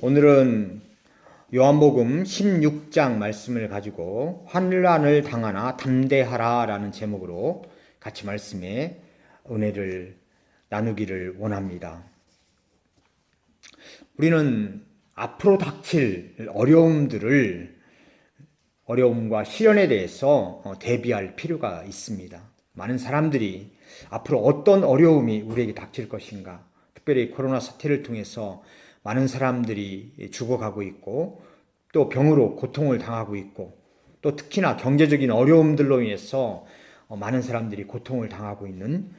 오늘은 요한복음 16장 말씀을 가지고 환난을 당하나 담대하라 라는 제목으로 같이 말씀에 은혜를 나누기를 원합니다. 우리는 앞으로 닥칠 어려움과 시련에 대해서 대비할 필요가 있습니다. 많은 사람들이 앞으로 어떤 어려움이 우리에게 닥칠 것인가, 특별히 코로나 사태를 통해서 많은 사람들이 죽어가고 있고 또 병으로 고통을 당하고 있고 또 특히나 경제적인 어려움들로 인해서 많은 사람들이 고통을 당하고 있는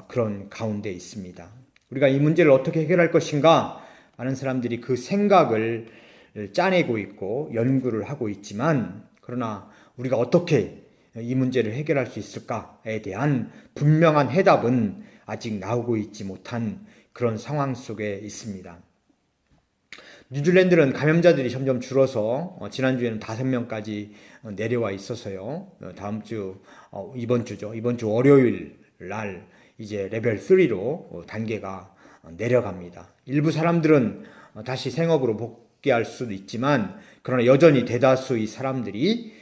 그런 가운데 있습니다. 우리가 이 문제를 어떻게 해결할 것인가, 많은 사람들이 그 생각을 짜내고 있고 연구를 하고 있지만, 그러나 우리가 어떻게 이 문제를 해결할 수 있을까에 대한 분명한 해답은 아직 나오고 있지 못한 그런 상황 속에 있습니다. 뉴질랜드는 감염자들이 점점 줄어서 지난주에는 5명까지 내려와 있어서요. 이번 주 월요일 날 이제 레벨 3로 단계가 내려갑니다. 일부 사람들은 다시 생업으로 복귀할 수도 있지만, 그러나 여전히 대다수의 사람들이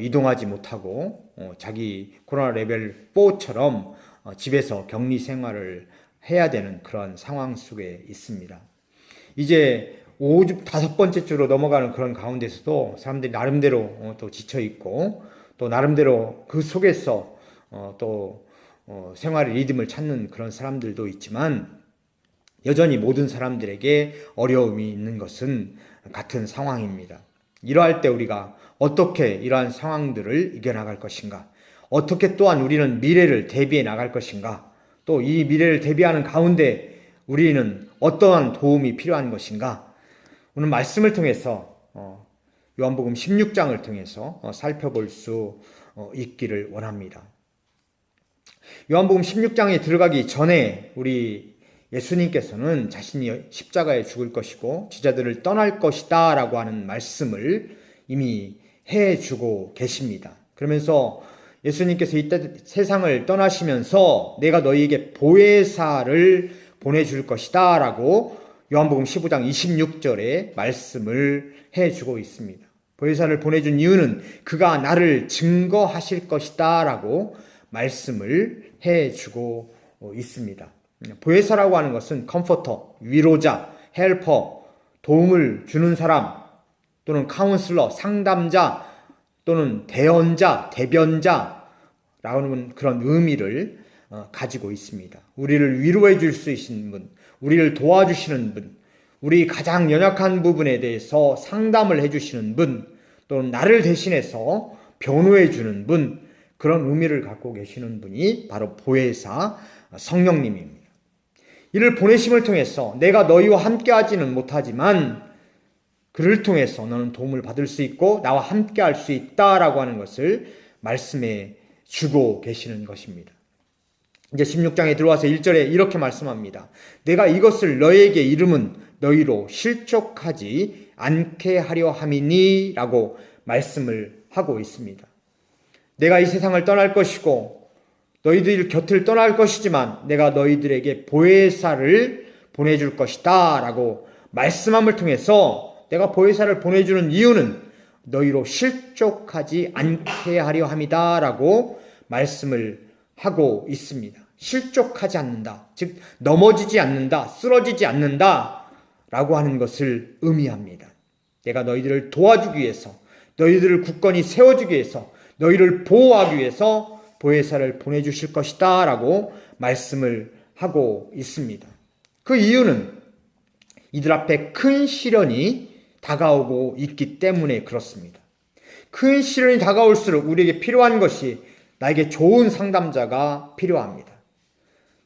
이동하지 못하고 자기 코로나 레벨 4처럼 집에서 격리 생활을 해야 되는 그런 상황 속에 있습니다. 이제 5번째 주로 넘어가는 그런 가운데서도 사람들이 나름대로 또 지쳐있고 또 나름대로 그 속에서 또 생활의 리듬을 찾는 그런 사람들도 있지만, 여전히 모든 사람들에게 어려움이 있는 것은 같은 상황입니다. 이러할 때 우리가 어떻게 이러한 상황들을 이겨나갈 것인가, 어떻게 또한 우리는 미래를 대비해 나갈 것인가, 또 이 미래를 대비하는 가운데 우리는 어떠한 도움이 필요한 것인가, 오늘 말씀을 통해서 요한복음 16장을 통해서 살펴볼 수 있기를 원합니다. 요한복음 16장에 들어가기 전에 우리 예수님께서는 자신이 십자가에 죽을 것이고 제자들을 떠날 것이다 라고 하는 말씀을 이미 해주고 계십니다. 그러면서 예수님께서 이때 세상을 떠나시면서 내가 너희에게 보혜사를 보내줄 것이다 라고 요한복음 15장 26절에 말씀을 해주고 있습니다. 보혜사를 보내준 이유는 그가 나를 증거하실 것이다 라고 말씀을 해주고 있습니다. 보혜사라고 하는 것은 컴포터, 위로자, 헬퍼, 도움을 주는 사람, 또는 카운슬러, 상담자, 또는 대언자, 대변자라고 하는 그런 의미를 가지고 있습니다. 우리를 위로해 줄 수 있는 분, 우리를 도와주시는 분, 우리 가장 연약한 부분에 대해서 상담을 해주시는 분, 또는 나를 대신해서 변호해 주는 분, 그런 의미를 갖고 계시는 분이 바로 보혜사 성령님입니다. 이를 보내심을 통해서 내가 너희와 함께 하지는 못하지만 그를 통해서 너는 도움을 받을 수 있고 나와 함께 할 수 있다라고 하는 것을 말씀해 주고 계시는 것입니다. 이제 16장에 들어와서 1절에 이렇게 말씀합니다. 내가 이것을 너희에게 이름은 너희로 실족하지 않게 하려 함이니 라고 말씀을 하고 있습니다. 내가 이 세상을 떠날 것이고 너희들 곁을 떠날 것이지만 내가 너희들에게 보혜사를 보내줄 것이다 라고 말씀함을 통해서, 내가 보혜사를 보내주는 이유는 너희로 실족하지 않게 하려 함이다 라고 말씀을 하고 있습니다. 실족하지 않는다, 즉 넘어지지 않는다, 쓰러지지 않는다 라고 하는 것을 의미합니다. 내가 너희들을 도와주기 위해서, 너희들을 굳건히 세워주기 위해서, 너희를 보호하기 위해서 보혜사를 보내주실 것이다 라고 말씀을 하고 있습니다. 그 이유는 이들 앞에 큰 시련이 다가오고 있기 때문에 그렇습니다. 큰 시련이 다가올수록 우리에게 필요한 것이 나에게 좋은 상담자가 필요합니다.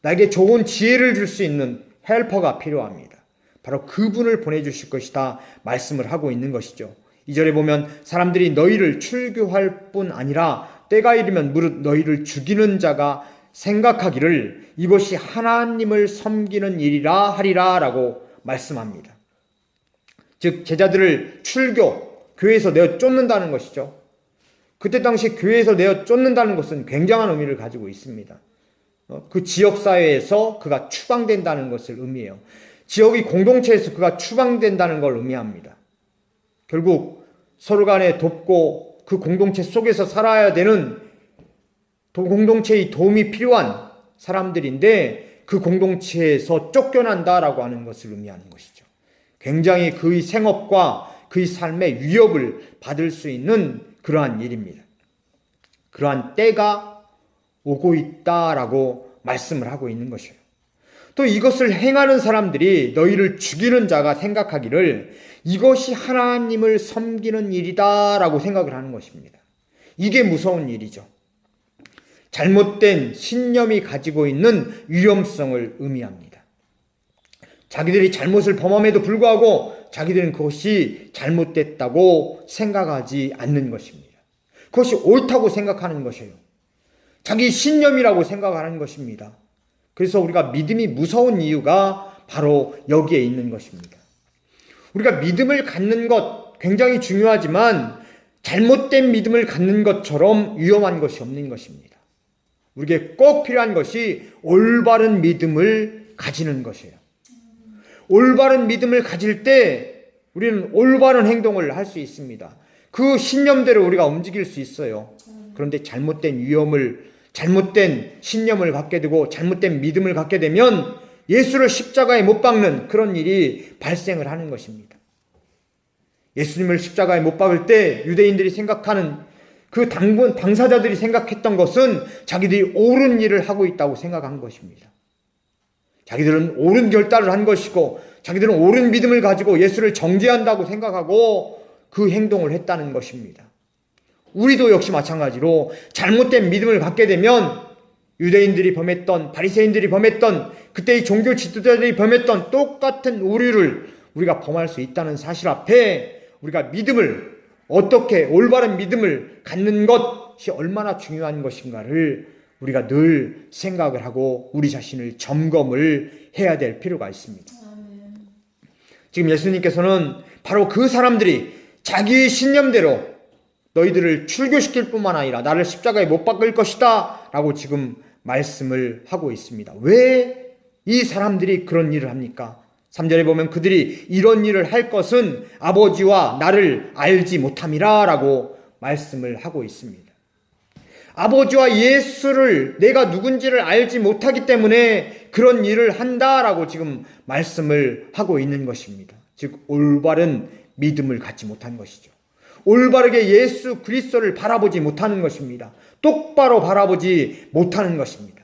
나에게 좋은 지혜를 줄 수 있는 헬퍼가 필요합니다. 바로 그분을 보내주실 것이다 말씀을 하고 있는 것이죠. 2절에 보면 사람들이 너희를 출교할 뿐 아니라 때가 이르면 무릇 너희를 죽이는 자가 생각하기를 이것이 하나님을 섬기는 일이라 하리라 라고 말씀합니다. 즉 제자들을 교회에서 내어 쫓는다는 것이죠. 그때 당시 교회에서 내어 쫓는다는 것은 굉장한 의미를 가지고 있습니다. 그 지역사회에서 그가 추방된다는 것을 의미해요. 지역의 공동체에서 그가 추방된다는 걸 의미합니다. 결국 서로 간에 돕고 그 공동체 속에서 살아야 되는 공동체의 도움이 필요한 사람들인데 그 공동체에서 쫓겨난다라고 하는 것을 의미하는 것이죠. 굉장히 그의 생업과 그의 삶의 위협을 받을 수 있는 그러한 일입니다. 그러한 때가 오고 있다라고 말씀을 하고 있는 것이에요. 또 이것을 행하는 사람들이 너희를 죽이는 자가 생각하기를 이것이 하나님을 섬기는 일이다라고 생각을 하는 것입니다. 이게 무서운 일이죠. 잘못된 신념이 가지고 있는 위험성을 의미합니다. 자기들이 잘못을 범함에도 불구하고 자기들은 그것이 잘못됐다고 생각하지 않는 것입니다. 그것이 옳다고 생각하는 것이에요. 자기 신념이라고 생각하는 것입니다. 그래서 우리가 믿음이 무서운 이유가 바로 여기에 있는 것입니다. 우리가 믿음을 갖는 것 굉장히 중요하지만 잘못된 믿음을 갖는 것처럼 위험한 것이 없는 것입니다. 우리에게 꼭 필요한 것이 올바른 믿음을 가지는 것이에요. 올바른 믿음을 가질 때 우리는 올바른 행동을 할 수 있습니다. 그 신념대로 우리가 움직일 수 있어요. 그런데 잘못된 신념을 갖게 되고 잘못된 믿음을 갖게 되면 예수를 십자가에 못 박는 그런 일이 발생을 하는 것입니다. 예수님을 십자가에 못 박을 때 유대인들이 생각하는 그 당사자들이 생각했던 것은 자기들이 옳은 일을 하고 있다고 생각한 것입니다. 자기들은 옳은 결단을 한 것이고 자기들은 옳은 믿음을 가지고 예수를 정죄한다고 생각하고 그 행동을 했다는 것입니다. 우리도 역시 마찬가지로 잘못된 믿음을 갖게 되면 유대인들이 범했던, 바리새인들이 범했던, 그때의 종교 지도자들이 범했던 똑같은 오류를 우리가 범할 수 있다는 사실 앞에 우리가 믿음을 어떻게 올바른 믿음을 갖는 것이 얼마나 중요한 것인가를 우리가 늘 생각을 하고 우리 자신을 점검을 해야 될 필요가 있습니다. 지금 예수님께서는 바로 그 사람들이 자기의 신념대로 너희들을 출교시킬 뿐만 아니라 나를 십자가에 못 박을 것이다 라고 지금 말씀을 하고 있습니다. 왜 이 사람들이 그런 일을 합니까? 3절에 보면 그들이 이런 일을 할 것은 아버지와 나를 알지 못함이라 라고 말씀을 하고 있습니다. 아버지와 예수를 내가 누군지를 알지 못하기 때문에 그런 일을 한다라고 지금 말씀을 하고 있는 것입니다. 즉 올바른 믿음을 갖지 못한 것이죠. 올바르게 예수 그리스도를 바라보지 못하는 것입니다. 똑바로 바라보지 못하는 것입니다.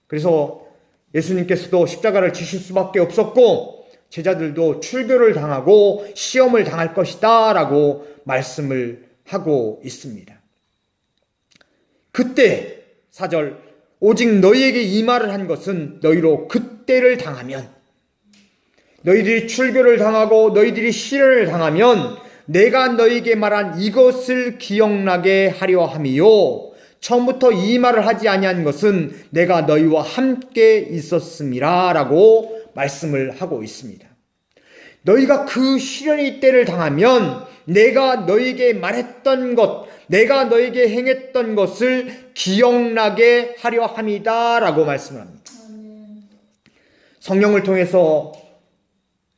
그래서 예수님께서도 십자가를 지실 수밖에 없었고 제자들도 출교를 당하고 시험을 당할 것이다 라고 말씀을 하고 있습니다. 그때 4절 오직 너희에게 이 말을 한 것은 너희로 그때를 당하면 너희들이 출교를 당하고 너희들이 시련을 당하면 내가 너희에게 말한 이것을 기억나게 하려 함이요 처음부터 이 말을 하지 아니한 것은 내가 너희와 함께 있었음이라 라고 말씀을 하고 있습니다. 너희가 그 시련의 때를 당하면 내가 너희에게 말했던 것, 내가 너희에게 행했던 것을 기억나게 하려 함이다 라고 말씀을 합니다. 성령을 통해서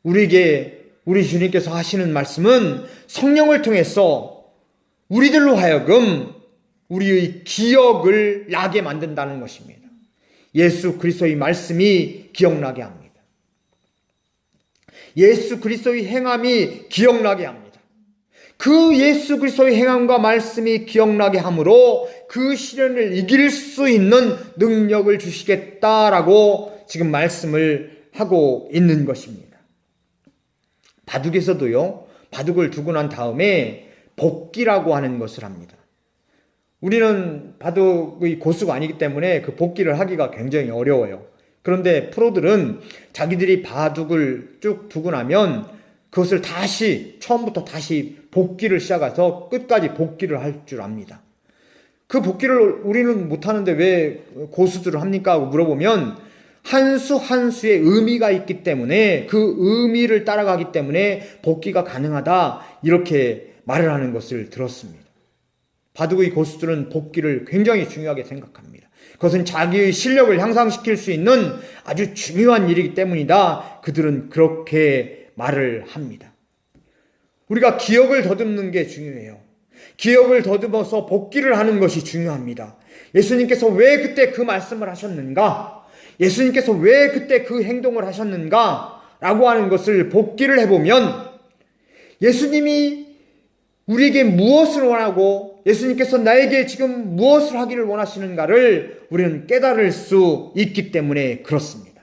우리에게 우리 주님께서 하시는 말씀은 성령을 통해서 우리들로 하여금 우리의 기억을 나게 만든다는 것입니다. 예수 그리스도의 말씀이 기억나게 합니다. 예수 그리스도의 행함이 기억나게 합니다. 그 예수 그리스도의 행함과 말씀이 기억나게 함으로 그 시련을 이길 수 있는 능력을 주시겠다라고 지금 말씀을 하고 있는 것입니다. 바둑에서도요, 바둑을 두고 난 다음에 복기라고 하는 것을 합니다. 우리는 바둑의 고수가 아니기 때문에 그 복기를 하기가 굉장히 어려워요. 그런데 프로들은 자기들이 바둑을 쭉 두고 나면 그것을 처음부터 다시 복기를 시작해서 끝까지 복기를 할 줄 압니다. 그 복기를 우리는 못하는데 왜 고수들을 합니까? 하고 물어보면 한 수 한 수의 의미가 있기 때문에 그 의미를 따라가기 때문에 복기가 가능하다 이렇게 말을 하는 것을 들었습니다. 바둑의 고수들은 복기를 굉장히 중요하게 생각합니다. 그것은 자기의 실력을 향상시킬 수 있는 아주 중요한 일이기 때문이다. 그들은 그렇게 말을 합니다. 우리가 기억을 더듬는 게 중요해요. 기억을 더듬어서 복기를 하는 것이 중요합니다. 예수님께서 왜 그때 그 말씀을 하셨는가? 예수님께서 왜 그때 그 행동을 하셨는가? 라고 하는 것을 복기를 해보면 예수님이 우리에게 무엇을 원하고 예수님께서 나에게 지금 무엇을 하기를 원하시는가를 우리는 깨달을 수 있기 때문에 그렇습니다.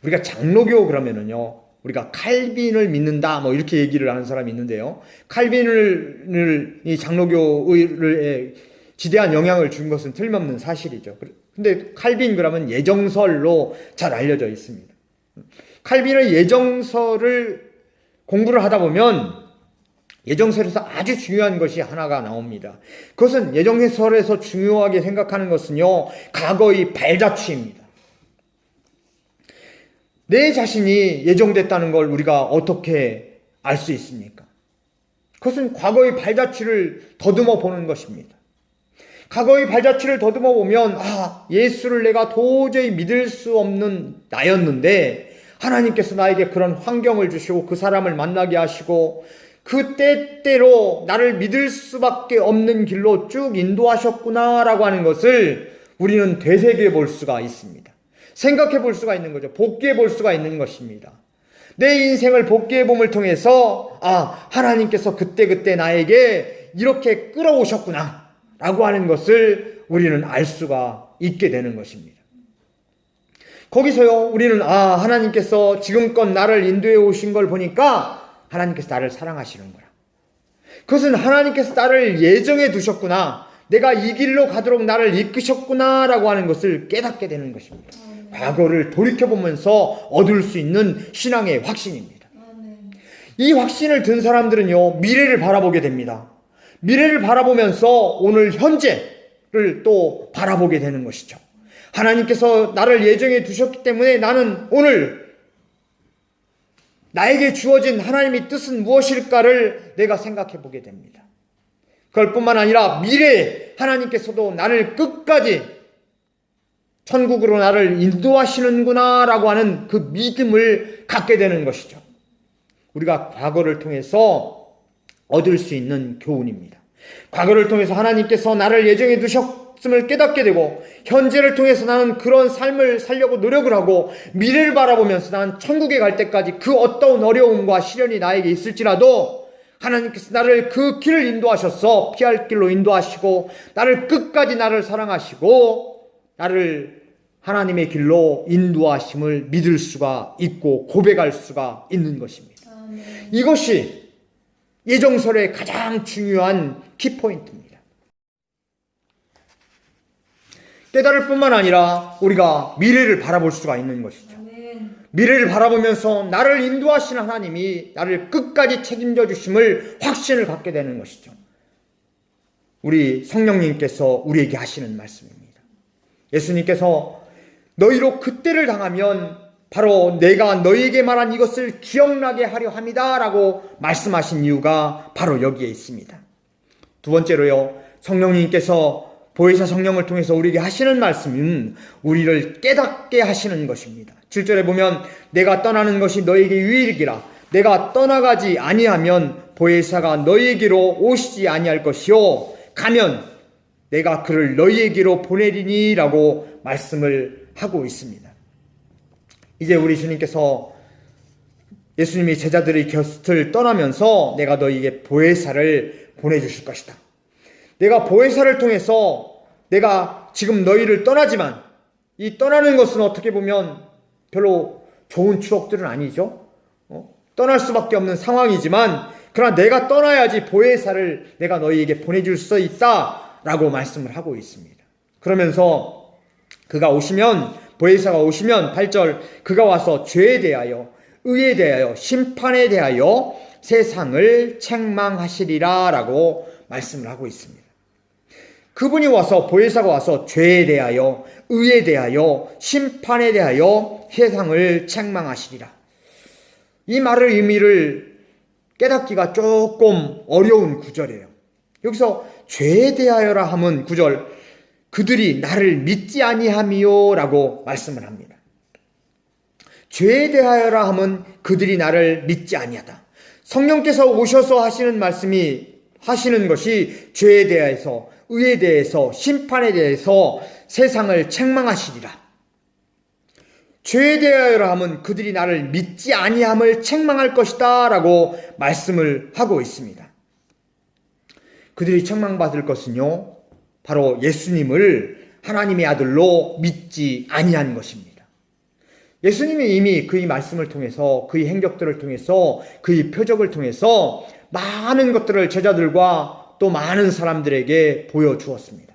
우리가 장로교 그러면은요, 우리가 칼빈을 믿는다 뭐 이렇게 얘기를 하는 사람이 있는데요, 칼빈을 이 장로교에 지대한 영향을 준 것은 틀림없는 사실이죠. 근데 칼빈 그러면 예정설로 잘 알려져 있습니다. 칼빈의 예정설을 공부를 하다 보면 예정설에서 아주 중요한 것이 하나가 나옵니다. 그것은 예정설에서 중요하게 생각하는 것은요, 과거의 발자취입니다. 내 자신이 예정됐다는 걸 우리가 어떻게 알 수 있습니까? 그것은 과거의 발자취를 더듬어 보는 것입니다. 과거의 발자취를 더듬어 보면 예수를 내가 도저히 믿을 수 없는 나였는데 하나님께서 나에게 그런 환경을 주시고 그 사람을 만나게 하시고 그 때때로 나를 믿을 수밖에 없는 길로 쭉 인도하셨구나라고 하는 것을 우리는 되새겨 볼 수가 있습니다. 생각해 볼 수가 있는 거죠. 복귀해 볼 수가 있는 것입니다. 내 인생을 복귀해 봄을 통해서 하나님께서 그때 나에게 이렇게 끌어오셨구나 라고 하는 것을 우리는 알 수가 있게 되는 것입니다. 거기서요, 우리는 하나님께서 지금껏 나를 인도해 오신 걸 보니까 하나님께서 나를 사랑하시는구나. 그것은 하나님께서 나를 예정해 두셨구나. 내가 이 길로 가도록 나를 이끄셨구나 라고 하는 것을 깨닫게 되는 것입니다. 과거를 돌이켜보면서 얻을 수 있는 신앙의 확신입니다. 이 확신을 든 사람들은요, 미래를 바라보게 됩니다. 미래를 바라보면서 오늘 현재를 또 바라보게 되는 것이죠. 하나님께서 나를 예정해 두셨기 때문에 나는 오늘 나에게 주어진 하나님의 뜻은 무엇일까를 내가 생각해 보게 됩니다. 그걸 뿐만 아니라 미래에 하나님께서도 나를 끝까지 천국으로 나를 인도하시는구나 라고 하는 그 믿음을 갖게 되는 것이죠. 우리가 과거를 통해서 얻을 수 있는 교훈입니다. 과거를 통해서 하나님께서 나를 예정해 두셨음을 깨닫게 되고 현재를 통해서 나는 그런 삶을 살려고 노력을 하고 미래를 바라보면서 나는 천국에 갈 때까지 그 어떠한 어려움과 시련이 나에게 있을지라도 하나님께서 나를 그 길을 인도하셔서 피할 길로 인도하시고 나를 끝까지 나를 사랑하시고 나를 하나님의 길로 인도하심을 믿을 수가 있고 고백할 수가 있는 것입니다. 이것이 예정설의 가장 중요한 키포인트입니다. 깨달을 뿐만 아니라 우리가 미래를 바라볼 수가 있는 것이죠. 미래를 바라보면서 나를 인도하시는 하나님이 나를 끝까지 책임져 주심을 확신을 갖게 되는 것이죠. 우리 성령님께서 우리에게 하시는 말씀입니다. 예수님께서 너희로 그때를 당하면 바로 내가 너희에게 말한 이것을 기억나게 하려 함이다 라고 말씀하신 이유가 바로 여기에 있습니다. 두 번째로요, 성령님께서 보혜사 성령을 통해서 우리에게 하시는 말씀은 우리를 깨닫게 하시는 것입니다. 7절에 보면 내가 떠나는 것이 너희에게 유익이라 내가 떠나가지 아니하면 보혜사가 너희에게로 오시지 아니할 것이요 가면 내가 그를 너희에게로 보내리니 라고 말씀을 하고 있습니다. 이제 우리 주님께서 예수님이 제자들의 곁을 떠나면서 내가 너희에게 보혜사를 보내주실 것이다. 내가 보혜사를 통해서 내가 지금 너희를 떠나지만 이 떠나는 것은 어떻게 보면 별로 좋은 추억들은 아니죠. 떠날 수밖에 없는 상황이지만 그러나 내가 떠나야지 보혜사를 내가 너희에게 보내줄 수 있다라고 말씀을 하고 있습니다. 그러면서 그가 오시면 보혜사가 오시면 8절 그가 와서 죄에 대하여 의에 대하여 심판에 대하여 세상을 책망하시리라 라고 말씀을 하고 있습니다. 그분이 와서 보혜사가 와서 죄에 대하여 의에 대하여 심판에 대하여 세상을 책망하시리라. 이 말의 의미를 깨닫기가 조금 어려운 구절이에요. 여기서 죄에 대하여라 하면 9절 그들이 나를 믿지 아니함이요 라고 말씀을 합니다. 죄에 대하여라 함은 그들이 나를 믿지 아니하다. 성령께서 오셔서 하시는 말씀이 하시는 것이 죄에 대해서, 의에 대해서, 심판에 대해서 세상을 책망하시리라. 죄에 대하여라 함은 그들이 나를 믿지 아니함을 책망할 것이다 라고 말씀을 하고 있습니다. 그들이 책망받을 것은요, 바로 예수님을 하나님의 아들로 믿지 아니한 것입니다. 예수님이 이미 그의 말씀을 통해서, 그의 행적들을 통해서, 그의 표적을 통해서 많은 것들을 제자들과 또 많은 사람들에게 보여주었습니다.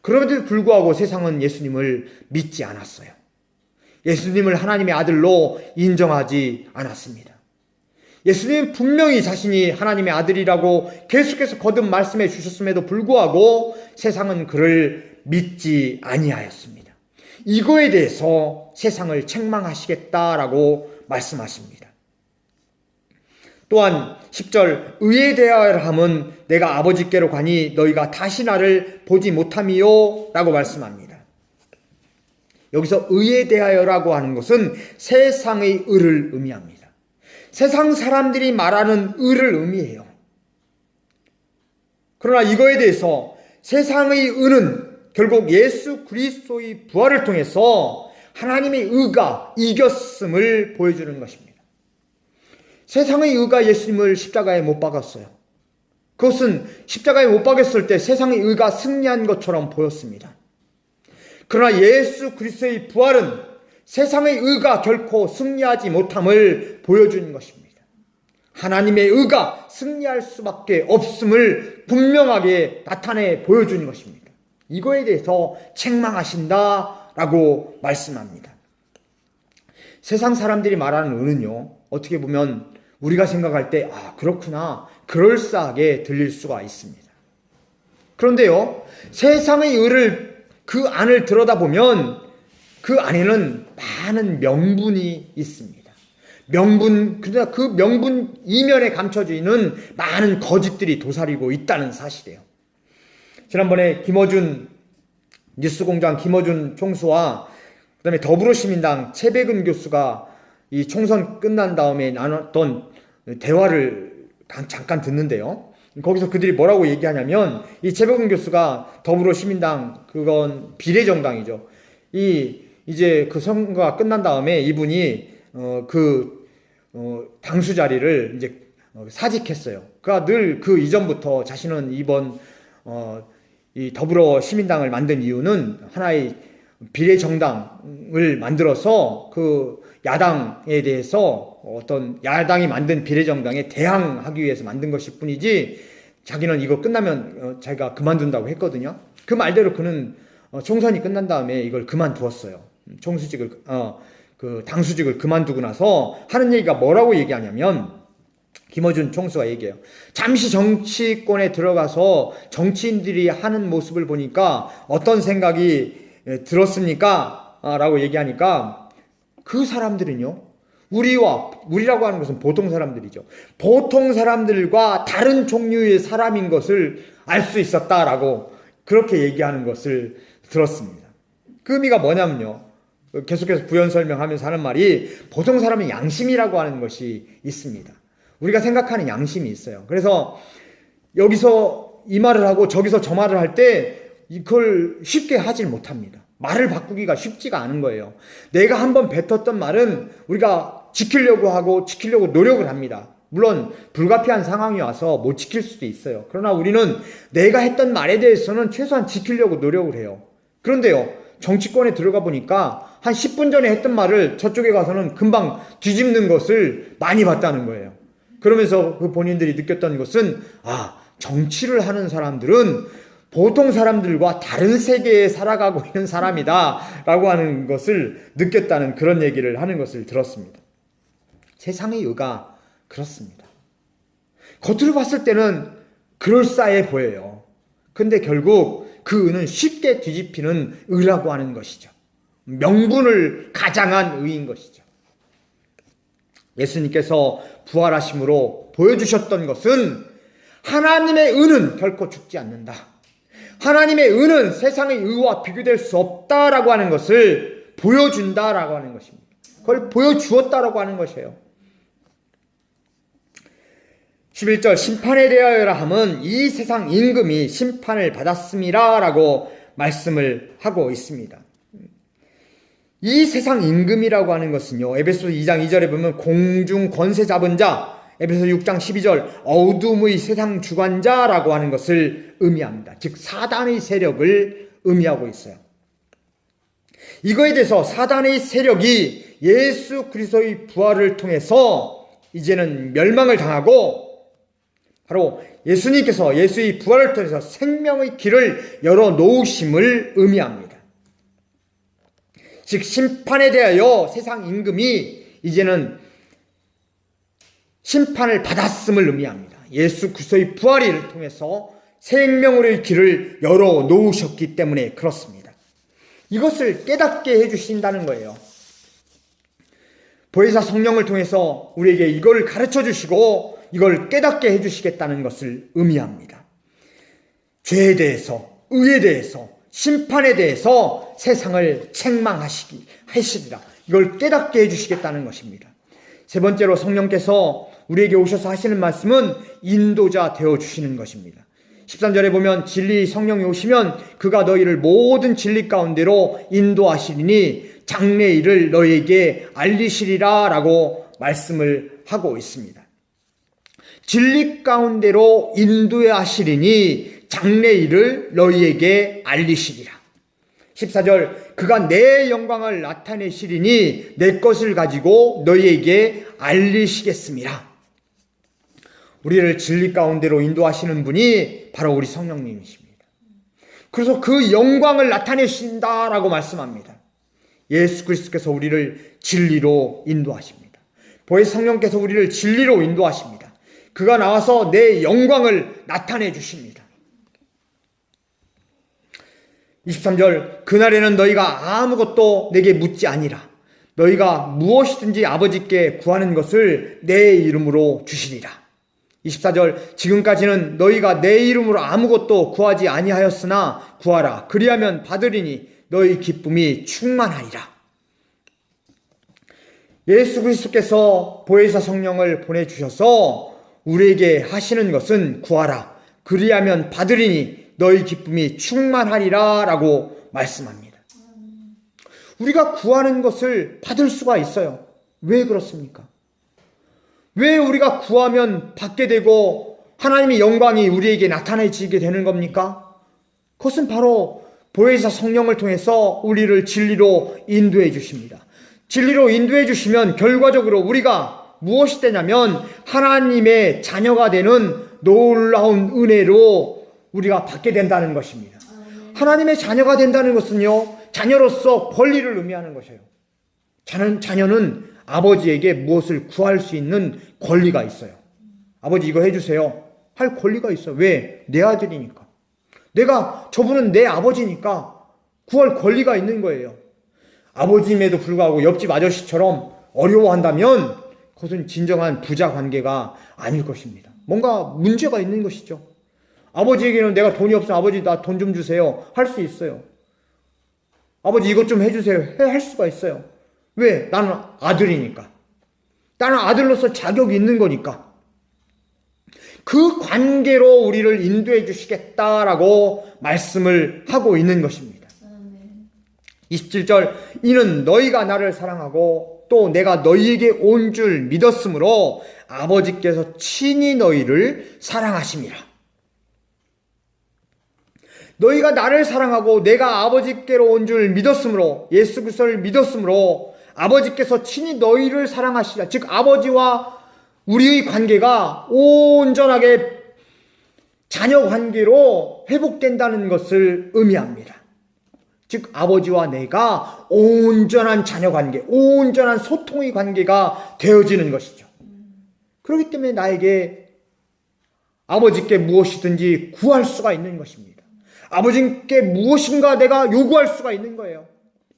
그럼에도 불구하고 세상은 예수님을 믿지 않았어요. 예수님을 하나님의 아들로 인정하지 않았습니다. 예수님은 분명히 자신이 하나님의 아들이라고 계속해서 거듭 말씀해 주셨음에도 불구하고 세상은 그를 믿지 아니하였습니다. 이거에 대해서 세상을 책망하시겠다라고 말씀하십니다. 또한 10절 의에 대하여라 함은 내가 아버지께로 가니 너희가 다시 나를 보지 못함이요 라고 말씀합니다. 여기서 의에 대하여라고 하는 것은 세상의 의를 의미합니다. 세상 사람들이 말하는 의를 의미해요. 그러나 이거에 대해서 세상의 의는 결국 예수 그리스도의 부활을 통해서 하나님의 의가 이겼음을 보여주는 것입니다. 세상의 의가 예수님을 십자가에 못 박았어요. 그것은 십자가에 못 박았을 때 세상의 의가 승리한 것처럼 보였습니다. 그러나 예수 그리스도의 부활은 세상의 의가 결코 승리하지 못함을 보여주는 것입니다. 하나님의 의가 승리할 수밖에 없음을 분명하게 나타내 보여주는 것입니다. 이거에 대해서 책망하신다라고 말씀합니다. 세상 사람들이 말하는 의는요, 어떻게 보면 우리가 생각할 때 그렇구나, 그럴싸하게 들릴 수가 있습니다. 그런데요, 세상의 의를 그 안을 들여다보면 그 안에는 많은 명분이 있습니다. 그러나 그 명분 이면에 감춰져 있는 많은 거짓들이 도사리고 있다는 사실이에요. 지난번에 김어준 뉴스공장 김어준 총수와 그다음에 더불어시민당 최백은 교수가 이 총선 끝난 다음에 나눴던 대화를 잠깐 듣는데요. 거기서 그들이 뭐라고 얘기하냐면, 이 최백은 교수가 더불어시민당, 그건 비례정당이죠. 이제 그 선거가 끝난 다음에 이분이 당수 자리를 이제 사직했어요. 그러니까 늘 그 이전부터 자신은 이번 이 더불어시민당을 만든 이유는 하나의 비례정당을 만들어서 그 야당에 대해서 어떤 야당이 만든 비례정당에 대항하기 위해서 만든 것일 뿐이지, 자기는 이거 끝나면 자기가 그만둔다고 했거든요. 그 말대로 그는 총선이 끝난 다음에 이걸 그만두었어요. 당수직을 그만두고 나서 하는 얘기가 뭐라고 얘기하냐면, 김어준 총수가 얘기해요. 잠시 정치권에 들어가서 정치인들이 하는 모습을 보니까 어떤 생각이 들었습니까? 라고 얘기하니까, 그 사람들은요, 우리라고 하는 것은 보통 사람들이죠. 보통 사람들과 다른 종류의 사람인 것을 알 수 있었다라고 그렇게 얘기하는 것을 들었습니다. 그 의미가 뭐냐면요, 계속해서 부연 설명하면서 하는 말이, 보통 사람은 양심이라고 하는 것이 있습니다. 우리가 생각하는 양심이 있어요. 그래서 여기서 이 말을 하고 저기서 저 말을 할 때 이걸 쉽게 하질 못합니다. 말을 바꾸기가 쉽지가 않은 거예요. 내가 한번 뱉었던 말은 우리가 지키려고 하고 지키려고 노력을 합니다. 물론 불가피한 상황이 와서 못 지킬 수도 있어요. 그러나 우리는 내가 했던 말에 대해서는 최소한 지키려고 노력을 해요. 그런데요, 정치권에 들어가 보니까 한 10분 전에 했던 말을 저쪽에 가서는 금방 뒤집는 것을 많이 봤다는 거예요. 그러면서 그 본인들이 느꼈던 것은, 정치를 하는 사람들은 보통 사람들과 다른 세계에 살아가고 있는 사람이다 라고 하는 것을 느꼈다는 그런 얘기를 하는 것을 들었습니다. 세상의 의가 그렇습니다. 겉으로 봤을 때는 그럴싸해 보여요. 근데 결국 그 의는 쉽게 뒤집히는 의라고 하는 것이죠. 명분을 가장한 의인 것이죠. 예수님께서 부활하심으로 보여주셨던 것은, 하나님의 의는 결코 죽지 않는다. 하나님의 의는 세상의 의와 비교될 수 없다라고 하는 것을 보여준다라고 하는 것입니다. 그걸 보여주었다라고 하는 것이에요. 11절 심판에 대하여라 함은 이 세상 임금이 심판을 받았음이라 라고 말씀을 하고 있습니다. 이 세상 임금이라고 하는 것은요, 에베소서 2장 2절에 보면 공중 권세 잡은 자, 에베소서 6장 12절 어둠의 세상 주관자라고 하는 것을 의미합니다. 즉 사단의 세력을 의미하고 있어요. 이거에 대해서 사단의 세력이 예수 그리스도의 부활을 통해서 이제는 멸망을 당하고 바로 예수님께서 예수의 부활을 통해서 생명의 길을 열어놓으심을 의미합니다. 즉 심판에 대하여 세상 임금이 이제는 심판을 받았음을 의미합니다. 예수 그리스도의 부활을 통해서 생명의 길을 열어놓으셨기 때문에 그렇습니다. 이것을 깨닫게 해주신다는 거예요. 보혜사 성령을 통해서 우리에게 이걸 가르쳐 주시고 이걸 깨닫게 해주시겠다는 것을 의미합니다. 죄에 대해서, 의에 대해서, 심판에 대해서 세상을 책망하시리라. 이걸 깨닫게 해주시겠다는 것입니다. 세 번째로 성령께서 우리에게 오셔서 하시는 말씀은 인도자 되어주시는 것입니다. 13절에 보면 진리 성령이 오시면 그가 너희를 모든 진리 가운데로 인도하시리니 장래일을 너희에게 알리시리라 라고 말씀을 하고 있습니다. 진리 가운데로 인도하시리니 장래일을 너희에게 알리시리라. 14절 그가 내 영광을 나타내시리니 내 것을 가지고 너희에게 알리시겠습니다. 우리를 진리 가운데로 인도하시는 분이 바로 우리 성령님이십니다. 그래서 그 영광을 나타내신다라고 말씀합니다. 예수 그리스도께서 우리를 진리로 인도하십니다. 보혜사 성령께서 우리를 진리로 인도하십니다. 그가 나와서 내 영광을 나타내 주십니다. 23절 그날에는 너희가 아무것도 내게 묻지 아니라 너희가 무엇이든지 아버지께 구하는 것을 내 이름으로 주시리라. 24절 지금까지는 너희가 내 이름으로 아무것도 구하지 아니하였으나 구하라. 그리하면 받으리니 너희 기쁨이 충만하리라. 예수 그리스도께서 보혜사 성령을 보내주셔서 우리에게 하시는 것은 구하라. 그리하면 받으리니 너희 기쁨이 충만하리라 라고 말씀합니다. 우리가 구하는 것을 받을 수가 있어요. 왜 그렇습니까? 왜 우리가 구하면 받게 되고 하나님의 영광이 우리에게 나타내지게 되는 겁니까? 그것은 바로 보혜사 성령을 통해서 우리를 진리로 인도해 주십니다. 진리로 인도해 주시면 결과적으로 우리가 무엇이 되냐면 하나님의 자녀가 되는 놀라운 은혜로 우리가 받게 된다는 것입니다. 하나님의 자녀가 된다는 것은요, 자녀로서 권리를 의미하는 것이에요. 자녀는 아버지에게 무엇을 구할 수 있는 권리가 있어요. 아버지 이거 해주세요 할 권리가 있어요. 왜? 내 아들이니까. 저분은 내 아버지니까 구할 권리가 있는 거예요. 아버지임에도 불구하고 옆집 아저씨처럼 어려워한다면 그것은 진정한 부자 관계가 아닐 것입니다. 뭔가 문제가 있는 것이죠. 아버지에게는 내가 돈이 없으면 아버지 나 돈 좀 주세요 할 수 있어요. 아버지 이것 좀 해주세요 할 수가 있어요. 왜? 나는 아들이니까. 나는 아들로서 자격이 있는 거니까. 그 관계로 우리를 인도해 주시겠다라고 말씀을 하고 있는 것입니다. 27절 이는 너희가 나를 사랑하고 또 내가 너희에게 온 줄 믿었으므로 아버지께서 친히 너희를 사랑하심이라. 너희가 나를 사랑하고 내가 아버지께로 온 줄 믿었으므로, 예수 그리스도를 믿었으므로 아버지께서 친히 너희를 사랑하시라. 즉 아버지와 우리의 관계가 온전하게 자녀 관계로 회복된다는 것을 의미합니다. 즉 아버지와 내가 온전한 자녀 관계, 온전한 소통의 관계가 되어지는 것이죠. 그렇기 때문에 나에게 아버지께 무엇이든지 구할 수가 있는 것입니다. 아버지께 무엇인가 내가 요구할 수가 있는 거예요.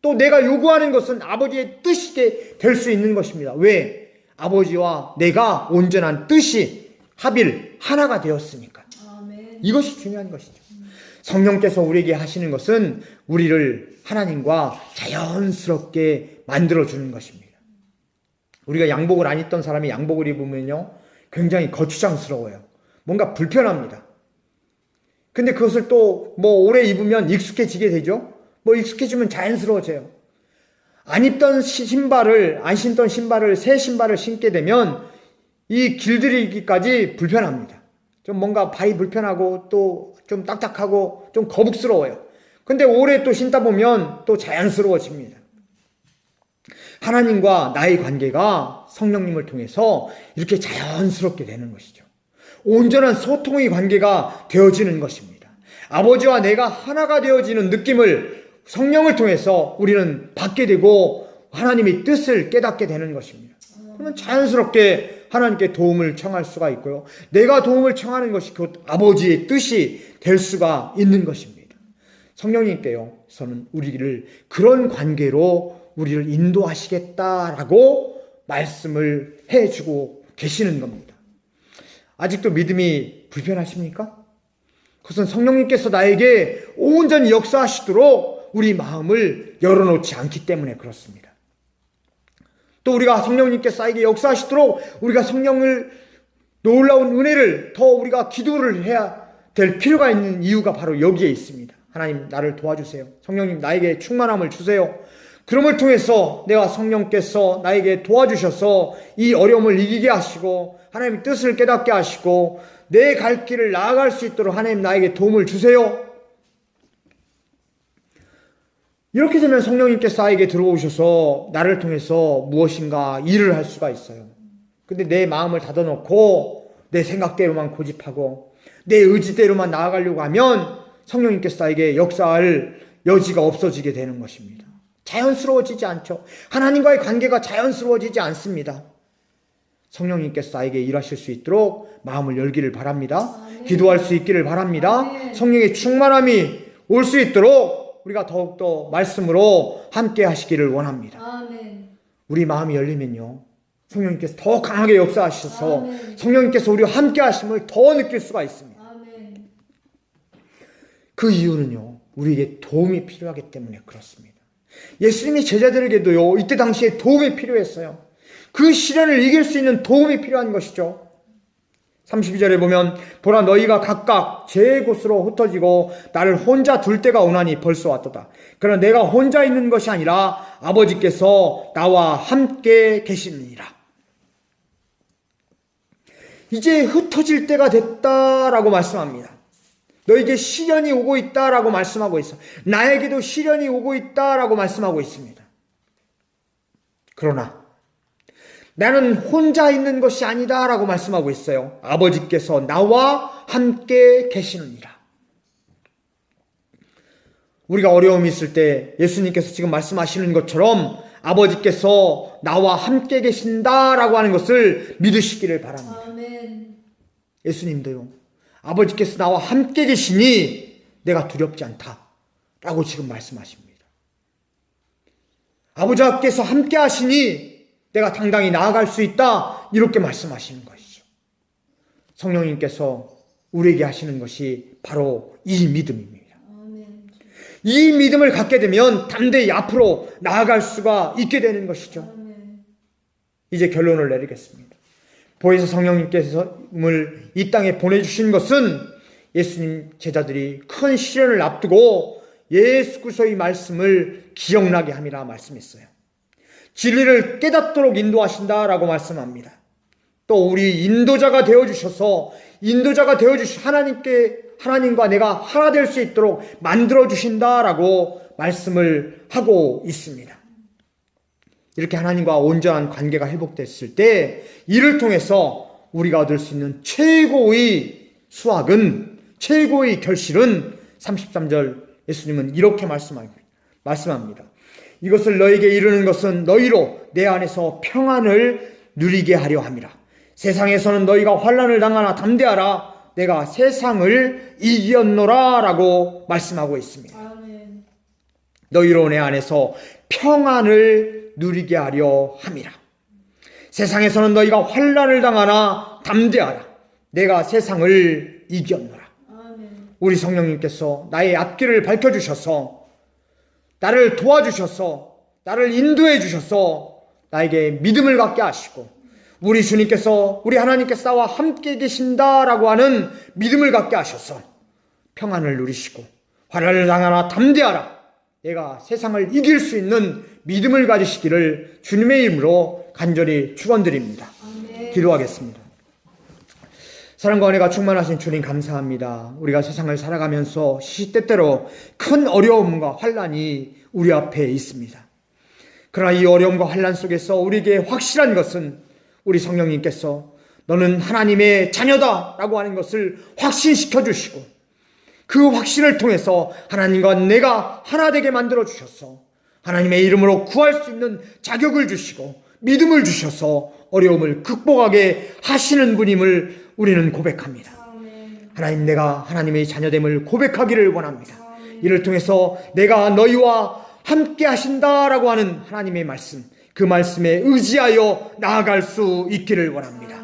또 내가 요구하는 것은 아버지의 뜻이게 될 수 있는 것입니다. 왜? 아버지와 내가 온전한 뜻이 합일 하나가 되었으니까. 이것이 중요한 것이죠. 성령께서 우리에게 하시는 것은 우리를 하나님과 자연스럽게 만들어주는 것입니다. 우리가 양복을 안 입던 사람이 양복을 입으면요, 굉장히 거추장스러워요. 뭔가 불편합니다. 근데 그것을 또 오래 입으면 익숙해지게 되죠. 익숙해지면 자연스러워져요. 안 신던 신발을, 새 신발을 신게 되면 이 길들이기까지 불편합니다. 좀 뭔가 발이 불편하고 또 좀 딱딱하고 좀 거북스러워요. 근데 오래 또 신다 보면 또 자연스러워집니다. 하나님과 나의 관계가 성령님을 통해서 이렇게 자연스럽게 되는 것이죠. 온전한 소통의 관계가 되어지는 것입니다. 아버지와 내가 하나가 되어지는 느낌을 성령을 통해서 우리는 받게 되고 하나님의 뜻을 깨닫게 되는 것입니다. 그러면 자연스럽게 하나님께 도움을 청할 수가 있고요. 내가 도움을 청하는 것이 곧 아버지의 뜻이 될 수가 있는 것입니다. 성령님께서는 우리를 그런 관계로 우리를 인도하시겠다라고 말씀을 해주고 계시는 겁니다. 아직도 믿음이 불편하십니까? 그것은 성령님께서 나에게 온전히 역사하시도록 우리 마음을 열어놓지 않기 때문에 그렇습니다. 또 우리가 성령님께서 나에게 역사하시도록 우리가 성령을 놀라운 은혜를 더 우리가 기도를 해야 될 필요가 있는 이유가 바로 여기에 있습니다. 하나님, 나를 도와주세요. 성령님, 나에게 충만함을 주세요. 그럼을 통해서 내가 성령께서 나에게 도와주셔서 이 어려움을 이기게 하시고 하나님의 뜻을 깨닫게 하시고 내 갈 길을 나아갈 수 있도록 하나님 나에게 도움을 주세요. 이렇게 되면 성령님께서 나에게 들어오셔서 나를 통해서 무엇인가 일을 할 수가 있어요. 근데 내 마음을 닫아놓고 내 생각대로만 고집하고 내 의지대로만 나아가려고 하면 성령님께서 나에게 역사할 여지가 없어지게 되는 것입니다. 자연스러워지지 않죠. 하나님과의 관계가 자연스러워지지 않습니다. 성령님께서 나에게 일하실 수 있도록 마음을 열기를 바랍니다. 아멘. 기도할 수 있기를 바랍니다. 아멘. 성령의 충만함이 올 수 있도록 우리가 더욱더 말씀으로 함께 하시기를 원합니다. 아멘. 우리 마음이 열리면요, 성령님께서 더 강하게 역사하셔서 아멘. 성령님께서 우리와 함께 하심을 더 느낄 수가 있습니다. 아멘. 그 이유는요, 우리에게 도움이 필요하기 때문에 그렇습니다. 예수님이 제자들에게도요, 이때 당시에 도움이 필요했어요. 그 시련을 이길 수 있는 도움이 필요한 것이죠. 32절에 보면 보라, 너희가 각각 제 곳으로 흩어지고 나를 혼자 둘 때가 오나니 벌써 왔도다. 그러나 내가 혼자 있는 것이 아니라 아버지께서 나와 함께 계시느니라. 이제 흩어질 때가 됐다라고 말씀합니다. 너에게 시련이 오고 있다라고 말씀하고 있어. 나에게도 시련이 오고 있다라고 말씀하고 있습니다. 그러나 나는 혼자 있는 것이 아니다라고 말씀하고 있어요. 아버지께서 나와 함께 계시느니라. 우리가 어려움이 있을 때 예수님께서 지금 말씀하시는 것처럼 아버지께서 나와 함께 계신다라고 하는 것을 믿으시기를 바랍니다. 아멘. 예수님도요, 아버지께서 나와 함께 계시니 내가 두렵지 않다라고 지금 말씀하십니다. 아버지께서 함께 하시니 내가 당당히 나아갈 수 있다, 이렇게 말씀하시는 것이죠. 성령님께서 우리에게 하시는 것이 바로 이 믿음입니다. 아멘. 이 믿음을 갖게 되면 담대히 앞으로 나아갈 수가 있게 되는 것이죠. 아멘. 이제 결론을 내리겠습니다. 보혜사 성령님께서를 이 땅에 보내주신 것은 예수님 제자들이 큰 시련을 앞두고 예수 그리스도의 말씀을 기억나게 함이라 말씀했어요. 진리를 깨닫도록 인도하신다라고 말씀합니다. 또 우리 인도자가 되어주셔서 하나님과 내가 하나 될 수 있도록 만들어주신다라고 말씀을 하고 있습니다. 이렇게 하나님과 온전한 관계가 회복됐을 때 이를 통해서 우리가 얻을 수 있는 최고의 수확은, 최고의 결실은 33절 예수님은 이렇게 말씀합니다. 이것을 너에게 이르는 것은 너희로 내 안에서 평안을 누리게 하려 함이라. 세상에서는 너희가 환난을 당하나 담대하라. 내가 세상을 이겼노라 라고 말씀하고 있습니다. 아멘. 너희로 내 안에서 평안을 누리게 하려 함이라. 세상에서는 너희가 환난을 당하나 담대하라. 내가 세상을 이겼노라. 아멘. 우리 성령님께서 나의 앞길을 밝혀주셔서 나를 도와주셔서 나를 인도해 주셔서 나에게 믿음을 갖게 하시고 우리 주님께서 우리 하나님께서 나와 함께 계신다라고 하는 믿음을 갖게 하셔서 평안을 누리시고 환난을 당하나 담대하라 내가 세상을 이길 수 있는 믿음을 가지시기를 주님의 이름으로 간절히 축원드립니다. 기도하겠습니다. 사랑과 은혜가 충만하신 주님 감사합니다. 우리가 세상을 살아가면서 시시때때로 큰 어려움과 환난이 우리 앞에 있습니다. 그러나 이 어려움과 환난 속에서 우리에게 확실한 것은 우리 성령님께서 너는 하나님의 자녀다라고 하는 것을 확신시켜 주시고 그 확신을 통해서 하나님과 내가 하나 되게 만들어 주셔서 하나님의 이름으로 구할 수 있는 자격을 주시고 믿음을 주셔서 어려움을 극복하게 하시는 분임을 우리는 고백합니다. 하나님, 내가 하나님의 자녀됨을 고백하기를 원합니다. 이를 통해서 내가 너희와 함께 하신다라고 하는 하나님의 말씀, 그 말씀에 의지하여 나아갈 수 있기를 원합니다.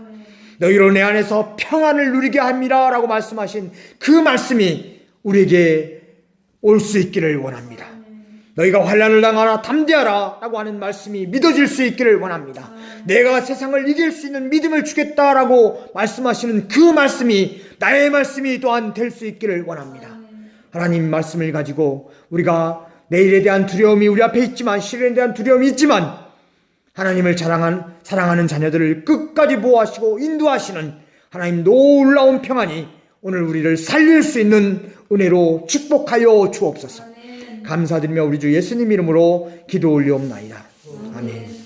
너희로 내 안에서 평안을 누리게 합니다 라고 말씀하신 그 말씀이 우리에게 올 수 있기를 원합니다. 너희가 환난을 당하나 담대하라 라고 하는 말씀이 믿어질 수 있기를 원합니다. 내가 세상을 이길 수 있는 믿음을 주겠다라고 말씀하시는 그 말씀이 나의 말씀이 또한 될 수 있기를 원합니다. 하나님 말씀을 가지고 우리가 내일에 대한 두려움이 우리 앞에 있지만, 시련에 대한 두려움이 있지만 하나님을 사랑하는 자녀들을 끝까지 보호하시고 인도하시는 하나님 놀라운 평안이 오늘 우리를 살릴 수 있는 은혜로 축복하여 주옵소서. 감사드리며 우리 주 예수님 이름으로 기도 올리옵나이다. 아멘.